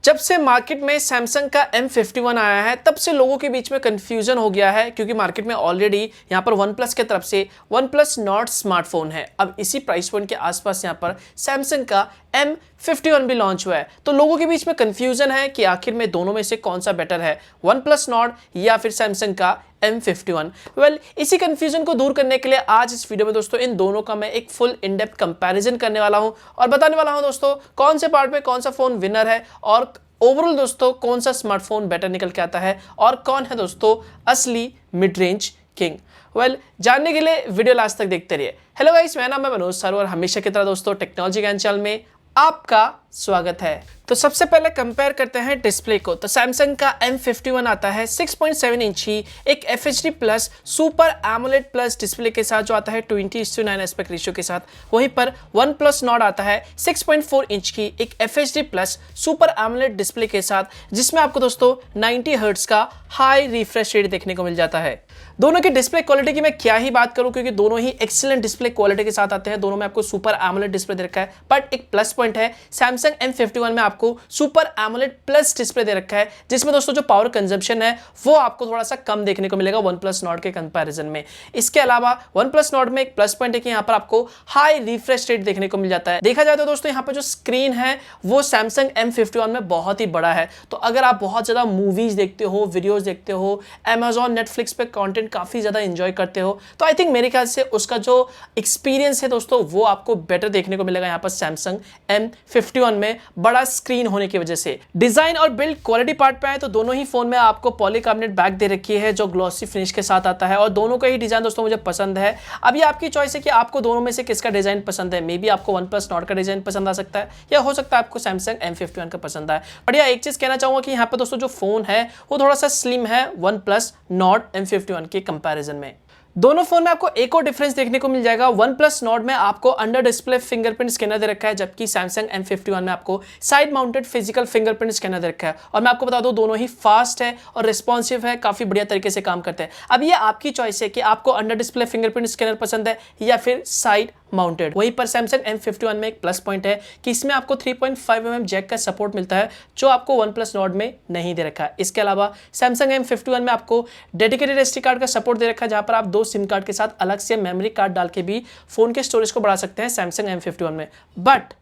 जब से मार्केट में सैमसंग का M51 आया है तब से लोगों के बीच में कंफ्यूजन हो गया है, क्योंकि मार्केट में ऑलरेडी यहाँ पर वन प्लस की तरफ से वन प्लस नॉट स्मार्टफोन है। अब इसी प्राइस पॉइंट के आसपास यहाँ पर सैमसंग का M51 भी लॉन्च हुआ है, तो लोगों के बीच में कंफ्यूजन है कि आखिर में दोनों में से कौन सा बेटर है, वन प्लस नॉट या फिर सैमसंग का M51। इसी कंफ्यूजन को दूर करने के लिए आज इस वीडियो में दोस्तों इन दोनों का मैं एक फुल इन डेप्थ कंपैरिजन करने वाला हूं और बताने वाला हूं दोस्तों कौन से पार्ट में कौन सा फोन विनर है और ओवरऑल दोस्तों कौन सा स्मार्टफोन बेटर निकल के आता है और कौन है दोस्तों असली मिड रेंज किंग। जानने के लिए वीडियो लास्ट तक देखते रहिए। हेलो गाइस, मेरा नाम है मनोज सर और हमेशा की तरह दोस्तों टेक्नोलॉजी ज्ञान चैनल में आपका स्वागत है। तो सबसे पहले कंपेयर करते हैं डिस्प्ले को। तो सैमसंग का M51 आता है 6.7 इंच की एक FHD plus super AMOLED plus display के साथ, जो आता है 20:9 एस्पेक्ट रेशियो के साथ। वहीं पर वन प्लस नॉट आता है 6.4 इंच की एक FHD plus super AMOLED display के साथ, जिसमें आपको दोस्तों 90 हर्ट्ज का हाई रिफ्रेश रेट देखने को मिल जाता है। दोनों की डिस्प्ले क्वालिटी की मैं क्या ही बात करूं, क्योंकि दोनों ही एक्सीलेंट डिस्प्ले क्वालिटी के साथ आते हैं। दोनों में आपको सुपर एमोलेड डिस्प्ले दे रखा है, बट एक प्लस पॉइंट है सैमसंग M51 में आपको सुपर एमोलेड प्लस डिस्प्ले दे रखा है, जिसमें दोस्तों जो पावर कंजम्पशन है वो आपको थोड़ा सा कम देखने को मिलेगा वन प्लस नॉट के कंपैरिजन में। इसके अलावा वन प्लस नॉट में एक प्लस पॉइंट है कि यहाँ पर आपको हाई रिफ्रेश रेट देखने को मिल जाता है। देखा जाए तो दोस्तों यहाँ पर जो स्क्रीन है वो सैमसंग M51 में बहुत ही बड़ा है, तो अगर आप बहुत ज्यादा मूवीज देखते हो, वीडियोज देखते हो, Amazon नेटफ्लिक्स पे कंटेंट काफी ज्यादा एंजॉय करते हो, तो आई थिंक मेरे ख्याल से उसका जो एक्सपीरियंस है दोस्तों वो आपको बेटर देखने को मिलेगा यहाँ पर सैमसंग M51 में, बड़ा स्क्रीन होने की वजह से। डिजाइन और बिल्ड क्वालिटी पार्ट पे आए तो दोनों ही फोन में आपको पॉलीकार्बोनेट बैक दे रखी है जो ग्लॉसी फिनिश के साथ आता है, और दोनों का ही डिजाइन दोस्तों मुझे पसंद है। अब ये आपकी चॉइस है कि आपको दोनों में से किसका डिजाइन पसंद है। मे बी आपको वन प्लस नॉट का डिजाइन पसंद आ सकता है, या हो सकता है आपको सैमसंग M51 का पसंद आए। बढ़िया, एक चीज कहना चाहूंगा कि यहाँ पर दोस्तों जो फोन है वो थोड़ा सा स्लिम है वन प्लस नॉट M51 के कंपैरिजन में। दोनों फोन में आपको एक और डिफरेंस देखने को मिल जाएगा। वन प्लस नॉट में आपको अंडर डिस्प्ले फिंगरप्रिंट स्कैनर दे रखा है, जबकि सैमसंग M51 में आपको side mounted physical fingerprint scanner दे रखा है। और मैं आपको बता दूं दोनों ही फास्ट है और रिस्पॉन्सिव है, काफी बढ़िया तरीके से काम करते हैं। अब ये आपकी चॉइस है कि आपको अंडर डिस्प्ले फिंगरप्रिंट स्कैनर पसंद है या फिर साइड माउंटेड। वहीं पर सैमसंग M51 में एक प्लस पॉइंट है कि इसमें आपको 3.5 mm जैक का सपोर्ट मिलता है, जो आपको वन प्लस नॉट में नहीं दे रखा है। इसके अलावा सैमसंग M51 में आपको डेडिकेटेड SD कार्ड का सपोर्ट दे रखा है, जहां पर आप 2 सिम कार्ड के साथ अलग से मेमोरी कार्ड डाल के भी फोन के स्टोरेज को बढ़ा सकते हैं सैमसंग M51 में। बट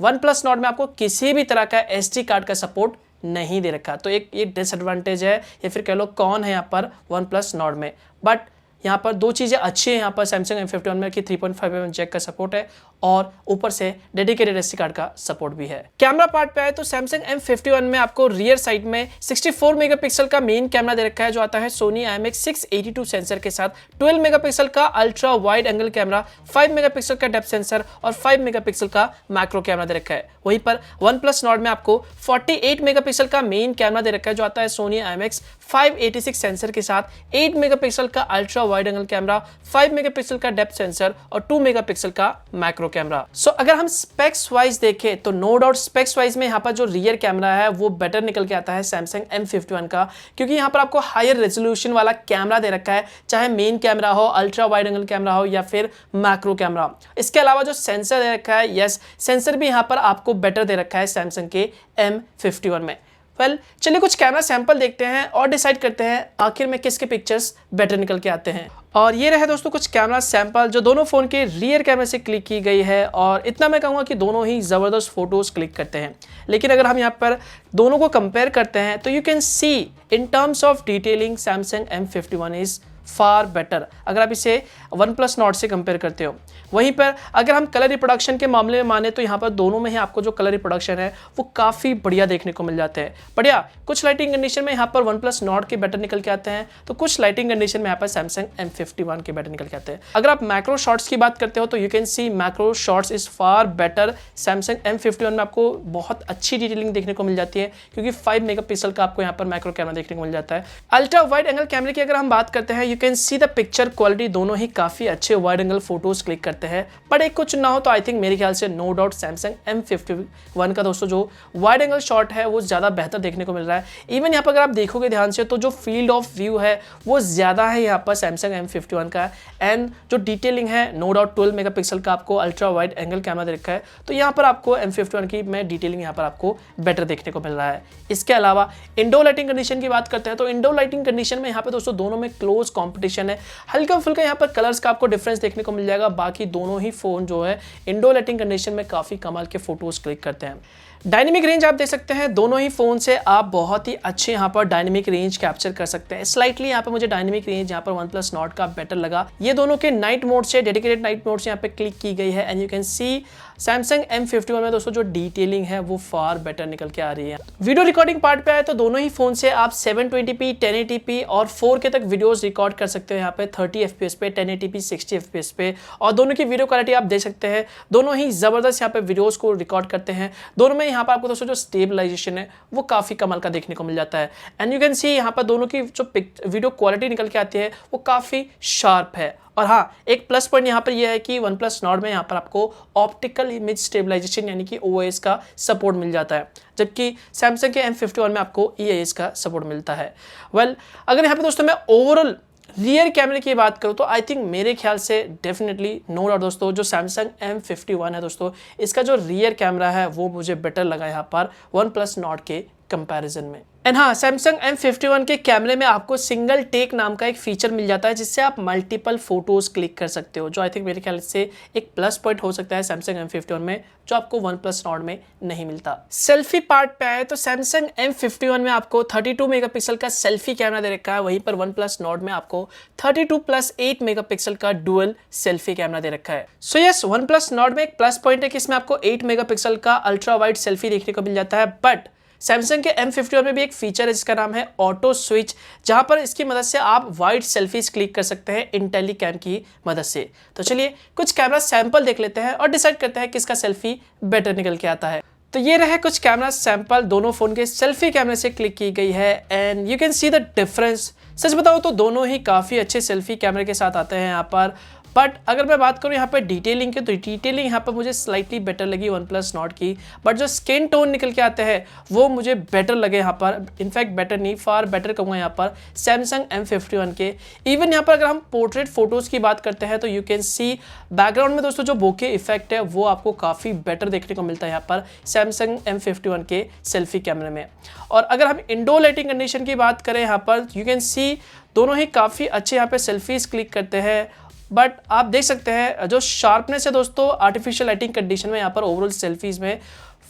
वन प्लस नॉट में आपको किसी भी तरह का SD कार्ड का सपोर्ट नहीं दे रखा, तो एक ये डिसएडवांटेज है, या फिर कह लो कौन है यहाँ पर वन प्लस नॉट में। बट यहाँ पर दो चीज़ें अच्छी हैं यहाँ पर सैमसंग M51 में कि 3.5 mm जैक का सपोर्ट है और ऊपर से डेडिकेटेड SD कार्ड का सपोर्ट भी है। कैमरा पार्ट पे आए तो सैमसंग M51 में आपको रियर साइड में 64 मेगापिक्सल का मेन कैमरा दे रखा है, जो आता है सोनी IMX682 सेंसर के साथ। 12 मेगापिक्सल का ultra wide angle camera, 5 megapixel का डेप्थ सेंसर और 5 मेगापिक्सल का मैक्रो कैमरा दे रखा है। वहीं पर वन प्लस नॉट में आपको 48 मेगापिक्सल का मेन कैमरा दे रखा है, जो आता है सोनी IMX586 सेंसर के साथ। 8 मेगापिक्सल का ultra wide angle camera, 5 megapixel का डेप्थ सेंसर और 2 मेगापिक्सल का मैक्रो कैमरा। सो अगर हम स्पेक्स वाइज देखें तो नो डाउट स्पेक्स वाइज में यहाँ पर जो रियर कैमरा है वो बेटर निकल के आता है सैमसंग M51 का, क्योंकि यहाँ पर आपको हायर रेजोल्यूशन वाला कैमरा दे रखा है, चाहे मेन कैमरा हो, अल्ट्रा वाइड एंगल कैमरा हो या फिर मैक्रो कैमरा। इसके अलावा जो सेंसर दे रखा है, यस सेंसर भी यहाँ पर आपको बेटर दे रखा है सैमसंग के M51 में। चलिए कुछ कैमरा सैंपल देखते हैं और डिसाइड करते हैं आखिर में किसके पिक्चर्स बेटर निकल के आते हैं। और ये रहे दोस्तों कुछ कैमरा सैंपल जो दोनों फोन के रियर कैमरे से क्लिक की गई है, और इतना मैं कहूँगा कि दोनों ही ज़बरदस्त फोटोज क्लिक करते हैं। लेकिन अगर हम यहाँ पर दोनों को कंपेयर करते हैं तो you can C in terms of detailing Samsung M51 is far better, अगर आप इसे वन प्लस नॉट से कंपेयर करते हो। वहीं पर अगर हम कलर रिप्रोडक्शन के मामले में माने तो यहाँ पर दोनों में ही आपको जो कलर रिप्रोडक्शन है वो काफ़ी बढ़िया देखने को मिल जाते हैं। बढ़िया, कुछ लाइटिंग कंडीशन में यहाँ पर वन प्लस नॉट के बेटर निकल के आते हैं, तो कुछ लाइटिंग कंडीशन में यहाँ पर सैमसंग M51 के बेटर निकल के आते हैं। अगर आप मैक्रो शॉट्स की बात करते हो तो you can C macro shots is far better. Samsung M51 में आपको बहुत अच्छी डिटेलिंग देखने को मिल जाती है, क्योंकि 5 मेगापिक्सल का आपको यहाँ पर मैक्रो कैमरा देखने को मिल जाता है। अल्ट्रा वाइड एंगल कैमरे की अगर हम बात करते हैं you can see the picture quality दोनों ही काफ़ी अच्छे वाइड एंगल फोटोज क्लिक करते हैं, बट एक कुछ ना हो तो आई थिंक मेरे ख्याल से नो डाउट सैमसंग M51 का दोस्तों जो वाइड एंगल शॉट है वो ज़्यादा बेहतर देखने को मिल रहा है। इवन यहाँ पर अगर आप देखोगे ध्यान से तो जो फील्ड ऑफ व्यू है वो ज़्यादा है यहाँ पर सैमसंग M51 का, एंड जो डिटेलिंग है नो डाउट 12 मेगापिक्सल का आपको अल्ट्रा वाइड एंगल कैमरा दे रखा है, तो यहाँ पर आपको M51 की में डिटेलिंग यहाँ पर आपको बेटर देखने को मिल रहा है। इसके अलावा इंडोर लाइटिंग कंडीशन की बात करते हैं तो इंडोर लाइटिंग कंडीशन में यहाँ पे दोस्तों दोनों में क्लोज कंपटीशन है, हल्का फुल्का यहाँ पर कलर्स का आपको डिफरेंस देखने को मिल जाएगा। बाकी दोनों ही फोन जो है इंडोर लाइटिंग कंडीशन में काफी कमाल के फोटोज क्लिक करते हैं। डायनेमिक रेंज आप देख सकते हैं, दोनों ही फोन से आप बहुत ही अच्छे यहाँ पर डायनेमिक रेंज कैप्चर कर सकते हैं। स्लाइटली यहाँ पर मुझे डायनेमिक रेंज यहाँ पर OnePlus Nord का बेटर लगा। ये दोनों के नाइट मोड से डेडिकेटेड नाइट मोड से यहाँ पे क्लिक की गई है, and you can C Samsung M51 में दोस्तों जो डिटेलिंग है वो फार बेटर निकल के आ रही है। वीडियो रिकॉर्डिंग पार्ट पे आए तो दोनों ही फोन से आप 720p 1080p और 4K तक वीडियोस रिकॉर्ड कर सकते हो यहाँ पे 30 fps पे 1080p 60 fps पे, और दोनों की वीडियो क्वालिटी आप देख सकते हैं, दोनों ही जबरदस्त यहाँ पे वीडियोस को रिकॉर्ड करते हैं। दोनों में यहाँ पर आपको दोस्तों जो स्टेबलाइजेशन है वो काफी कमाल का देखने को मिल जाता है, एंड यू कैन सी यहाँ पर दोनों की जो वीडियो क्वालिटी निकल के आती है वो काफी शार्प है। और हाँ, एक प्लस पॉइंट यहाँ पर यह है कि OnePlus Nord में यहाँ पर आपको ऑप्टिकल इमेज स्टेबलाइजेशन यानी कि OIS का सपोर्ट मिल जाता है, जबकि सैमसंग के M51 में आपको EIS का सपोर्ट मिलता है। अगर यहाँ पे दोस्तों मैं ओवरऑल रियर कैमरे की बात करूँ तो आई थिंक मेरे ख्याल से डेफिनेटली नो डाउट दोस्तों जो सैमसंग M51 है दोस्तों, इसका जो रियर कैमरा है वो मुझे बेटर लगा यहाँ पर OnePlus Nord के कंपैरिजन में। एंड हाँ, सैमसंग M51 के कैमरे में आपको सिंगल टेक नाम का एक फीचर मिल जाता है जिससे आप मल्टीपल फोटोज क्लिक कर सकते हो, जो आई थिंक मेरे ख्याल से एक प्लस पॉइंट हो सकता है सैमसंग M51 में, जो आपको OnePlus Nord में नहीं मिलता। सेल्फी पार्ट पे आए तो सैमसंग M51 में आपको 32 मेगापिक्सल का सेल्फी कैमरा दे रखा है, वहीं पर OnePlus Nord में आपको 32+8 मेगापिक्सल का डुअल सेल्फी कैमरा दे रखा है। सो यस, OnePlus Nord में एक प्लस पॉइंट है कि इसमें आपको 8 मेगापिक्सल का अल्ट्रा वाइड सेल्फी देखने को मिल जाता है, बट सैमसंग के M51 में भी एक फीचर है जिसका नाम है ऑटो स्विच, जहां पर इसकी मदद से आप वाइड सेल्फीज क्लिक कर सकते हैं इंटेलीकैम की मदद से। तो चलिए कुछ कैमरा सैंपल देख लेते हैं और डिसाइड करते हैं किसका सेल्फी बेटर निकल के आता है। तो ये रहे कुछ कैमरा सैंपल, दोनों फोन के सेल्फी कैमरे से क्लिक की गई है, and you can see the difference. सच बताओ तो दोनों ही काफी अच्छे सेल्फी कैमरे के साथ आते हैं यहाँ पर, बट अगर मैं बात करूँ यहाँ पर डिटेलिंग की तो डिटेलिंग यहाँ पर मुझे स्लाइटली बेटर लगी OnePlus Nord की, बट जो स्किन टोन निकल के आते हैं वो मुझे बेटर लगे यहाँ पर, इनफैक्ट बेटर नहीं फार बेटर कहूँगा यहाँ पर सैमसंग M51 के। इवन यहाँ पर अगर हम पोर्ट्रेट फोटोज़ की बात करते हैं तो यू कैन सी बैकग्राउंड में दोस्तों जो बोके इफेक्ट है वो आपको काफ़ी बेटर देखने को मिलता है यहाँ पर सैमसंग M51 के सेल्फी कैमरे में। और अगर हम इंडोर लाइटिंग कंडीशन की बात करें यहाँ पर यू कैन सी दोनों ही काफ़ी अच्छे यहाँ पर सेल्फीज क्लिक करते हैं, बट आप देख सकते हैं जो शार्पनेस है दोस्तों आर्टिफिशियल लाइटिंग कंडीशन में यहाँ पर ओवरऑल सेल्फीज में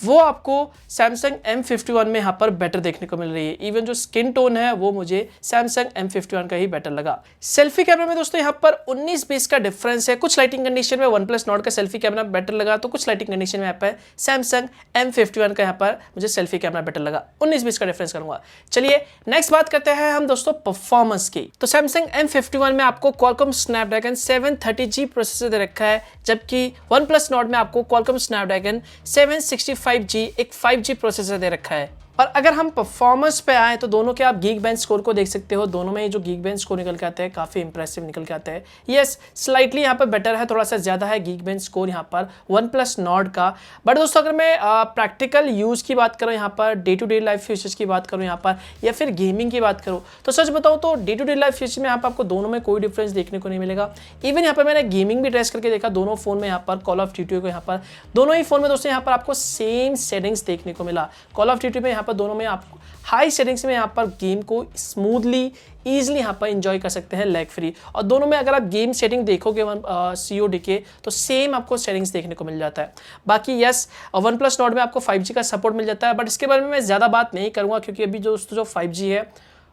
वो आपको सैमसंग M51 में यहाँ पर बेटर देखने को मिल रही है। इवन जो स्किन टोन है वो मुझे सैमसंग M51 का ही बेटर लगा। सेल्फी कैमरा में दोस्तों यहाँ पर 19-20 का डिफरेंस है। कुछ लाइटिंग कंडीशन में OnePlus Nord का सेल्फी कैमरा बेटर लगा, तो कुछ लाइटिंग कंडीशन में यहाँ पर सैमसंग M51 का यहाँ पर मुझे सेल्फी कैमरा बेटर लगा। 19-20 का डिफरेंस करूंगा। चलिए नेक्स्ट बात करते हैं हम दोस्तों परफॉर्मेंस की। तो सैमसंग M51 में आपको Qualcomm Snapdragon 730G प्रोसेसर दे रखा है, जबकि OnePlus Nord में आपको Qualcomm Snapdragon 765G एक 5G प्रोसेसर दे रखा है। और अगर हम परफॉर्मेंस पे आए तो दोनों के आप Geekbench स्कोर को देख सकते हो, दोनों में जो Geekbench स्कोर निकल के आते हैं काफ़ी इंप्रेसिव निकल के आते हैं। यस, स्लाइटली यहाँ पर बेटर है, थोड़ा सा ज़्यादा है Geekbench स्कोर यहाँ पर OnePlus Nord का। बट दोस्तों अगर मैं प्रैक्टिकल यूज़ की बात करूँ, यहाँ पर day to day life usage की बात करूँ यहाँ पर, या फिर गेमिंग की बात करूँ, तो सच बताऊँ तो day to day life usage में यहाँ पर आपको दोनों में कोई डिफरेंस देखने को नहीं मिलेगा। इवन यहाँ पर मैंने गेमिंग भी टेस्ट करके देखा दोनों फोन में, यहाँ पर कॉल ऑफ ड्यूटी को यहाँ पर दोनों ही फोन में दोस्तों यहाँ पर आपको सेम सेटिंग्स देखने को मिला। कॉल ऑफ ड्यूटी में यहाँ पर दोनों में आपको हाई सेटिंग्स में यहाँ पर गेम को स्मूथली ईजिली यहाँ पर एंजॉय कर सकते हैं लैग फ्री, और दोनों में अगर आप गेम सेटिंग देखोगे COD के तो सेम आपको सेटिंग्स देखने को मिल जाता है। बाकी यस, OnePlus Nord में आपको 5G का सपोर्ट मिल जाता है, बट इसके बारे में मैं ज़्यादा बात नहीं करूँगा क्योंकि अभी जो 5G है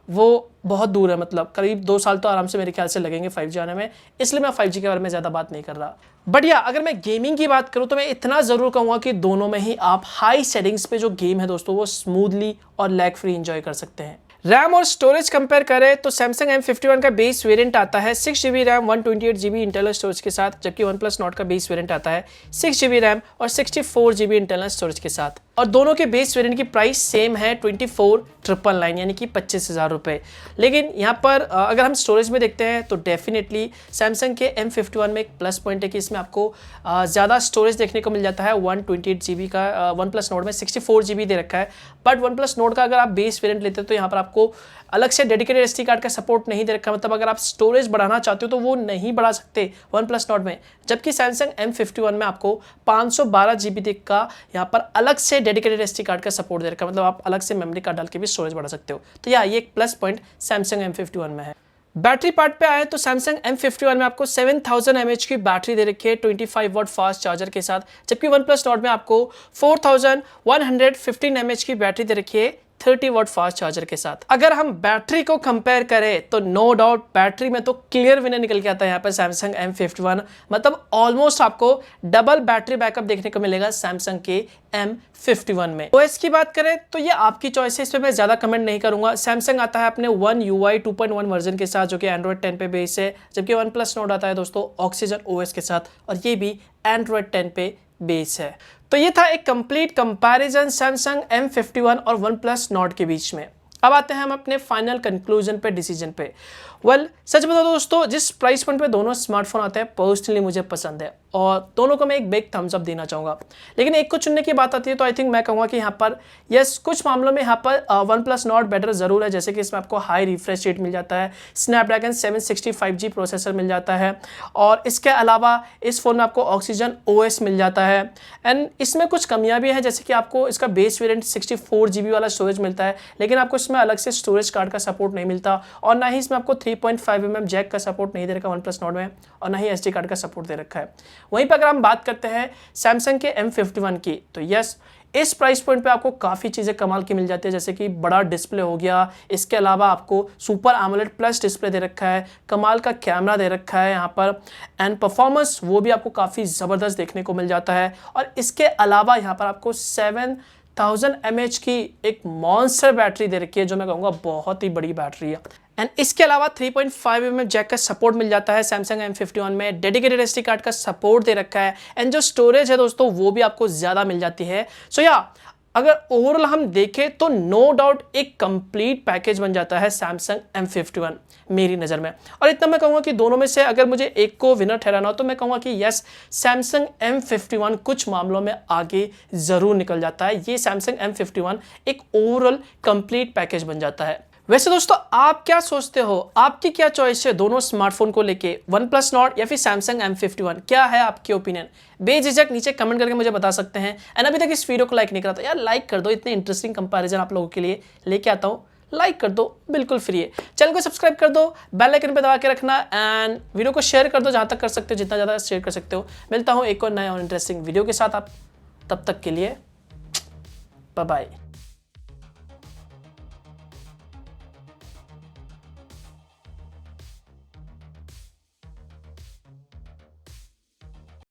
वो बहुत दूर है, मतलब करीब 2 साल तो आराम से मेरे ख्याल से लगेंगे 5G आने में, इसलिए मैं 5G के बारे में ज़्यादा बात नहीं कर रहा। बट या अगर मैं गेमिंग की बात करूँ तो मैं इतना ज़रूर कहूँगा कि दोनों में ही आप हाई सेटिंग्स पे जो गेम है दोस्तों वो स्मूथली और लैग फ्री एंजॉय कर सकते हैं। रैम और स्टोरेज कंपेयर करें तो सैमसंग M51 का बेस वेरिएंट आता है 6GB RAM 128GB internal storage के साथ, जबकि OnePlus Nord का बेस वेरिएंट आता है 6GB रैम और 64GB इंटरनल स्टोरेज के साथ। और दोनों के बेस वेरिएंट की प्राइस सेम है 24,999 यानी कि 25,000 रुपये। लेकिन यहाँ पर अगर हम स्टोरेज में देखते हैं तो डेफिनेटली सैमसंग के M51 में एक प्लस पॉइंट है कि इसमें आपको ज़्यादा स्टोरेज देखने को मिल जाता है। 128 GB का वन प्लस नोट में 64 GB दे रखा है, बट वन प्लस नोट का अगर आप बेस वेरिएंट लेते हो तो यहाँ पर आपको अलग से डेडिकेटेड SD कार्ड का सपोर्ट नहीं दे रखा, मतलब अगर आप स्टोरेज बढ़ाना चाहते हो तो वो नहीं बढ़ा सकते वन प्लस नोट में। जबकि सैमसंग M51 में आपको 512 GB तक का यहाँ पर अलग से डेडिकेटेड SD कार्ड का सपोर्ट दे रखा है, मतलब आप अलग से मेमोरी कार्ड डाल के भी स्टोरेज बढ़ा सकते हो। तो ये एक प्लस पॉइंट सैमसंग M51 में है। बैटरी पार्ट पे आए तो सैमसंग M51 में आपको 7000 mAh की बैटरी दे रखी है 25 वाट फास्ट चार्जर के साथ, जबकि वन प्लस नोट में आपको 4115 mAh की बैटरी दे रखी है 30 वाट फास्ट चार्जर के साथ। अगर हम बैटरी को कंपेयर करें तो नो डाउट बैटरी में तो क्लियर विनर निकल के आता है यहाँ पर सैमसंग M51, मतलब ऑलमोस्ट आपको डबल बैटरी बैकअप देखने को मिलेगा सैमसंग के M51 में। OS की बात करें तो ये आपकी चॉइस है, इस पे मैं ज्यादा कमेंट नहीं करूंगा। सैमसंग आता है अपने One UI 2.1 वर्जन के साथ जो कि Android 10 पे बेस है, जबकि वन प्लस नोट आता है दोस्तों ऑक्सीजन OS के साथ और ये भी Android 10 पे बेस है। तो ये था एक कंप्लीट कंपैरिजन सैमसंग M51 और वन प्लस नोट के बीच में। अब आते हैं हम अपने फाइनल कंक्लूजन पे, डिसीजन पे। सच बताओ दोस्तों, जिस प्राइस पॉइंट पे दोनों स्मार्टफोन आते हैं पर्सनली मुझे पसंद है और दोनों को मैं एक बिग थम्स अप देना चाहूँगा। लेकिन एक को चुनने की बात आती है तो आई थिंक मैं कहूँगा कि यहाँ पर यस कुछ मामलों में यहाँ पर वन प्लस नोट बेटर ज़रूर है, जैसे कि इसमें आपको हाई रिफ्रेश रेट मिल जाता है, स्नैपड्रैगन 765G प्रोसेसर मिल जाता है और इसके अलावा इस फ़ोन में आपको ऑक्सीजन OS मिल जाता है। एंड इसमें कुछ कमियाँ भी हैं, जैसे कि आपको इसका बेस वेरिएंट 64 GB वाला स्टोरेज मिलता है, लेकिन आपको इसमें अलग से स्टोरेज कार्ड का सपोर्ट नहीं मिलता और ना ही इसमें आपको 3.5 mm जैक का सपोर्ट नहीं दे रखा वन प्लस नोट में और ना ही SD कार्ड का सपोर्ट दे रखा है। वहीं पर अगर हम बात करते हैं सैमसंग के M51 की तो यस इस प्राइस पॉइंट पे आपको काफ़ी चीज़ें कमाल की मिल जाती है, जैसे कि बड़ा डिस्प्ले हो गया, इसके अलावा आपको सुपर AMOLED प्लस डिस्प्ले दे रखा है, कमाल का कैमरा दे रखा है यहाँ पर एंड परफॉर्मेंस वो भी आपको काफ़ी ज़बरदस्त देखने को मिल जाता है और इसके अलावा यहाँ पर आपको 7000 mAh की एक मॉन्स्टर बैटरी दे रखी है जो मैं कहूँगा बहुत ही बड़ी बैटरी है। एंड इसके अलावा 3.5 mm जैक का सपोर्ट मिल जाता है सैमसंग M51 में, डेडिकेटेड SD कार्ड का सपोर्ट दे रखा है एंड जो स्टोरेज है दोस्तों वो भी आपको ज़्यादा मिल जाती है। सो या अगर ओवरऑल हम देखें तो नो डाउट एक कंप्लीट पैकेज बन जाता है सैमसंग M51 मेरी नज़र में। और इतना मैं कहूँगा कि दोनों में से अगर मुझे एक को विनर ठहराना हो तो मैं कहूँगा कि यस सैमसंग M51 कुछ मामलों में आगे ज़रूर निकल जाता है। ये सैमसंग M51 एक ओवरऑल कंप्लीट पैकेज बन जाता है। वैसे दोस्तों आप क्या सोचते हो, आपकी क्या चॉइस है दोनों स्मार्टफोन को लेके, वन प्लस नोट या फिर सैमसंग M51? क्या है आपकी ओपिनियन? बेझिझक नीचे कमेंट करके मुझे बता सकते हैं। एंड अभी तक इस वीडियो को लाइक नहीं करा तो यार लाइक कर दो, इतने इंटरेस्टिंग कंपैरिजन आप लोगों के लिए लेके आता हूँ, लाइक कर दो, बिल्कुल फ्री है। चैनल को सब्सक्राइब कर दो, बेल आइकन पे दबा के रखना एंड वीडियो को शेयर कर दो जहाँ तक कर सकते हो, जितना ज़्यादा शेयर कर सकते हो। मिलता हूँ एक और नए और इंटरेस्टिंग वीडियो के साथ, आप तब तक के लिए बाय बाय।